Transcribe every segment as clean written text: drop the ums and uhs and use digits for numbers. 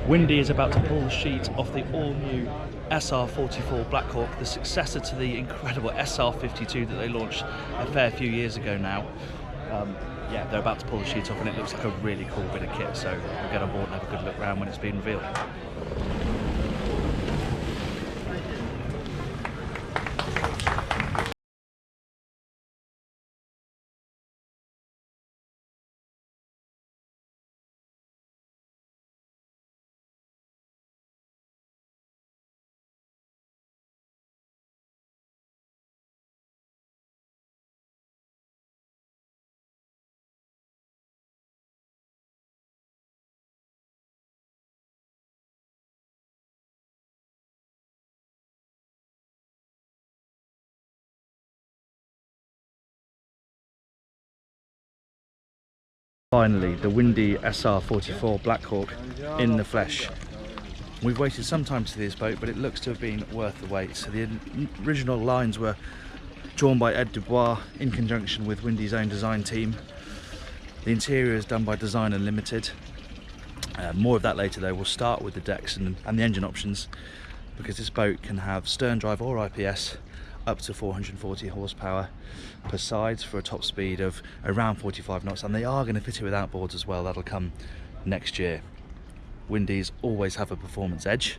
Windy is about to pull the sheet off the all-new SR44 Blackhawk, the successor to the incredible SR52 that they launched a fair few years ago now. Yeah, they're about to pull the sheet off and it looks like a really cool bit of kit, so we'll get on board and have a good look around when it's being revealed. Finally, the Windy SR44 Blackhawk in the flesh. We've waited some time to see this boat, but it looks to have been worth the wait. So the original lines were drawn by Ed Dubois in conjunction with Windy's own design team. The interior is done by Design Unlimited. More of that later though. We'll start with the decks and the engine options, because this boat can have stern drive or IPS up to 440 horsepower per sides for a top speed of around 45 knots, and they are going to fit it with outboards as well. That'll come next year. Windy's always have a performance edge.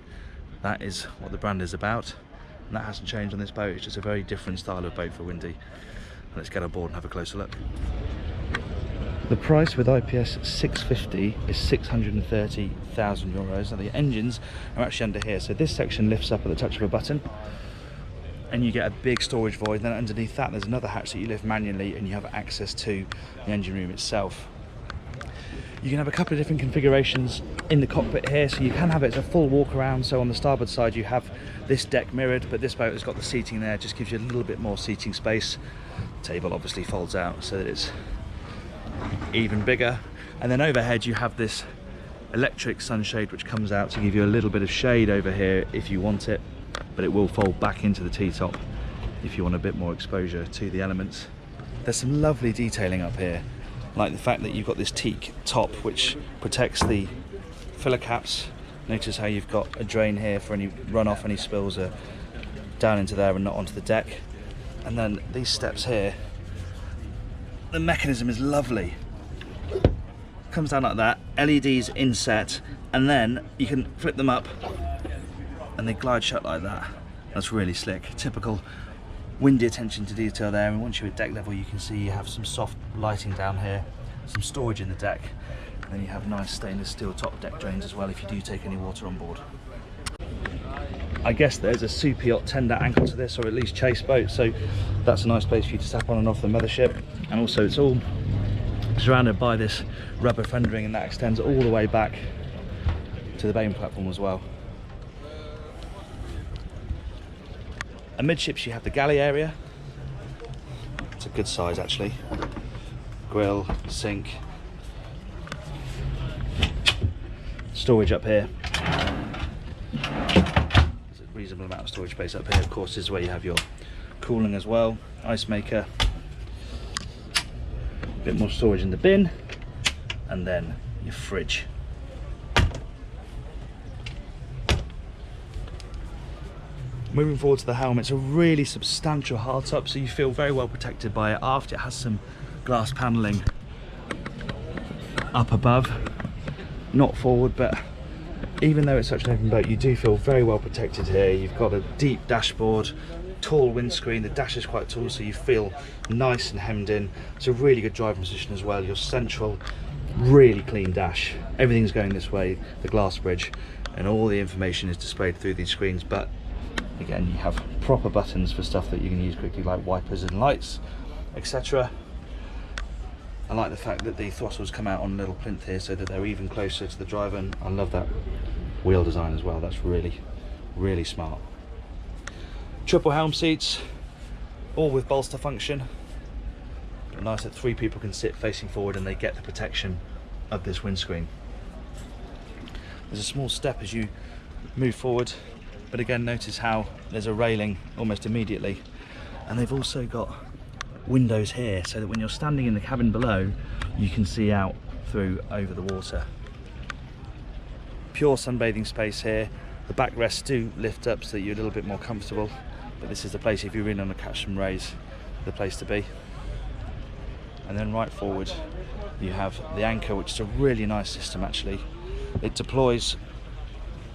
That is what the brand is about, and that hasn't changed on this boat. It's just a very different style of boat for Windy. Let's get on board and have a closer look. The price with IPS 650 is 630,000 euros. Now the engines are actually under here, so this section lifts up at the touch of a button and you get a big storage void. Then underneath that there's another hatch that you lift manually and you have access to the engine room itself. You can have a couple of different configurations in the cockpit here, so you can have it as a full walk around. So on the starboard side you have this deck mirrored, but this boat has got the seating there, just gives you a little bit more seating space. The table obviously folds out so that it's even bigger, and then overhead you have this electric sunshade which comes out to give you a little bit of shade over here if you want it, but it will fold back into the T-top if you want a bit more exposure to the elements. There's some lovely detailing up here, like the fact that you've got this teak top which protects the filler caps. Notice how you've got a drain here for any runoff, any spills are down into there and not onto the deck. And then these steps here, the mechanism is lovely. Comes down like that, LEDs inset, and then you can flip them up and they glide shut like that. That's really slick. Typical Windy attention to detail there. And once you're at deck level you can see you have some soft lighting down here, some storage in the deck, and then you have nice stainless steel top deck drains as well if you do take any water on board. I guess there's a super yacht tender anchor to this, or at least chase boat, so that's a nice place for you to tap on and off the mothership. And also it's all surrounded by this rubber fendering, and that extends all the way back to the main platform as well. Amidships you have the galley area. It's a good size actually. Grill, sink, storage up here. Reasonable amount of storage space up here. Of course, this is where you have your cooling as well, ice maker, a bit more storage in the bin, and then your fridge. Moving forward to the helm, it's a really substantial hardtop, so you feel very well protected by it. Aft it has some glass panelling up above, not forward, but even though it's such an open boat, you do feel very well protected here. You've got a deep dashboard, tall windscreen, the dash is quite tall so you feel nice and hemmed in. It's a really good driving position as well. Your central, really clean dash. Everything's going this way, the glass bridge, and all the information is displayed through these screens, but again you have proper buttons for stuff that you can use quickly, like wipers and lights, etc. I like the fact that the throttles come out on a little plinth here so that they're even closer to the driver, and I love that wheel design as well. That's really, really smart. Triple helm seats, all with bolster function. Nice that 3 people can sit facing forward and they get the protection of this windscreen. There's a small step as you move forward, but again notice how there's a railing almost immediately, and they've also got windows here so that when you're standing in the cabin below you can see out through over the water. pure sunbathing space here. The backrests do lift up so that you're a little bit more comfortable, but this is the place, if you're in on a catch and raise, the place to be. And then right forward you have the anchor, which is a really nice system actually. It deploys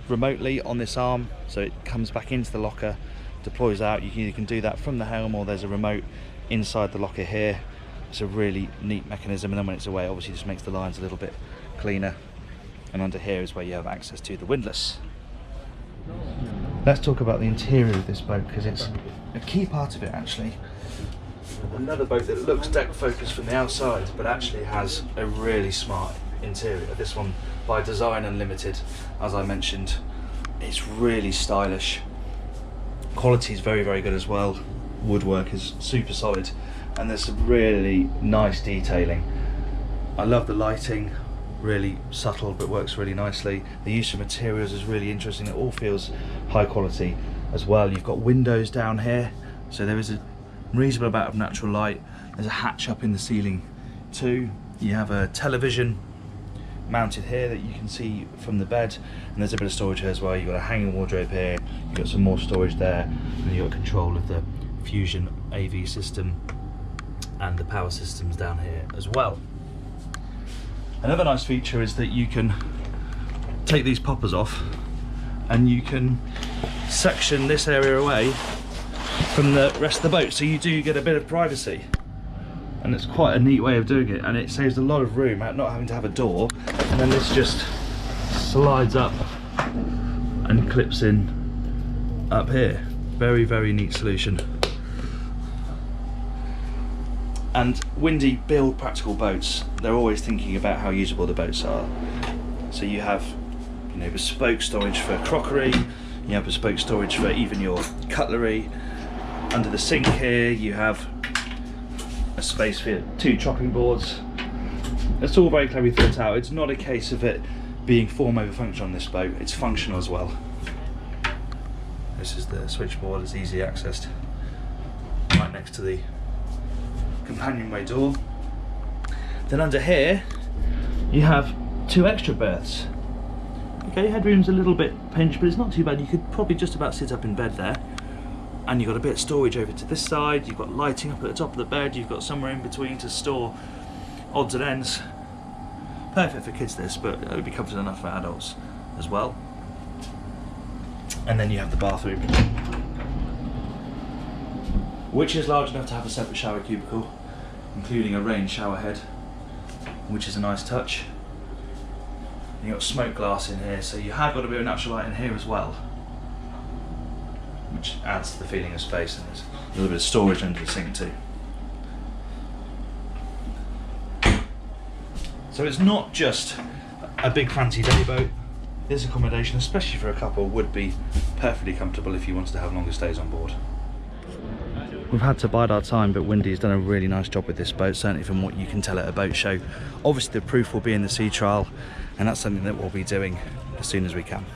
remotely on this arm, so it comes back into the locker, deploys out. You can do that from the helm, or there's a remote inside the locker here. It's a really neat mechanism, and then when it's away, obviously just makes the lines a little bit cleaner. And under here is where you have access to the windlass. Let's talk about the interior of this boat, because it's a key part of it actually. Another boat that looks deck focused from the outside, but actually has a really smart interior. This one, by Design Unlimited, as I mentioned, it's really stylish. Quality is very, very good as well. Woodwork is super solid, and there's some really nice detailing. I love the lighting, really subtle but works really nicely. The use of materials is really interesting. It all feels high quality as well. You've got windows down here, so there is a reasonable amount of natural light. There's a hatch up in the ceiling too. You have a television mounted here that you can see from the bed, and there's a bit of storage here as well. You've got a hanging wardrobe here, you've got some more storage there, and you've got control of the Fusion AV system and the power systems down here as well. Another nice feature is that you can take these poppers off and you can section this area away from the rest of the boat, so you do get a bit of privacy, and it's quite a neat way of doing it, and it saves a lot of room out not having to have a door. And then this just slides up and clips in up here. Very, very neat solution. And Windy build practical boats. They're always thinking about how usable the boats are. So you have, you know, bespoke storage for crockery, you have bespoke storage for even your cutlery. Under the sink here you have a space for 2 chopping boards. It's all very cleverly thought out. It's not a case of it being form over function on this boat, it's functional as well. This is the switchboard, it's easily accessed right next to the companionway door. Then under here you have 2 extra berths. Okay, headroom's a little bit pinched, but it's not too bad. You could probably just about sit up in bed there. And you've got a bit of storage over to this side, you've got lighting up at the top of the bed, you've got somewhere in between to store odds and ends. Perfect for kids this, but it would be comfortable enough for adults as well. And then you have the bathroom, which is large enough to have a separate shower cubicle, including a rain shower head, which is a nice touch. And you've got smoke glass in here, so you have got a bit of natural light in here as well, which adds to the feeling of space, and there's a little bit of storage under the sink too. So it's not just a big fancy day boat. This accommodation, especially for a couple, would be perfectly comfortable if you wanted to have longer stays on board. We've had to bide our time, but Windy's done a really nice job with this boat, certainly from what you can tell at a boat show. Obviously the proof will be in the sea trial, and that's something that we'll be doing as soon as we can.